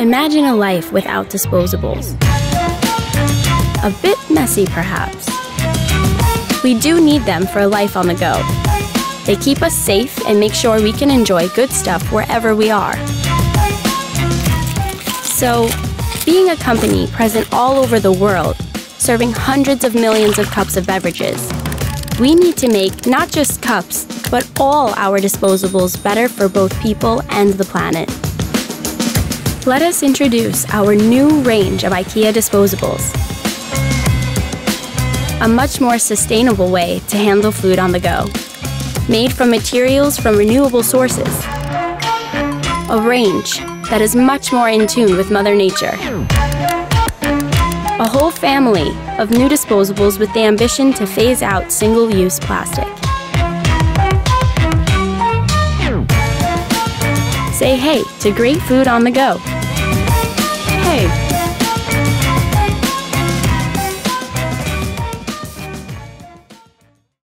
Imagine a life without disposables. A bit messy, perhaps. We do need them for a life on the go. They keep us safe and make sure we can enjoy good stuff wherever we are. So, being a company present all over the world, serving hundreds of millions of cups of beverages, we need to make not just cups, but all our disposables better for both people and the planet. Let us introduce our new range of IKEA disposables. A much more sustainable way to handle food on the go. Made from materials from renewable sources. A range that is much more in tune with Mother Nature. A whole family of new disposables with the ambition to phase out single-use plastic. Say hey to great food on the go. Hey.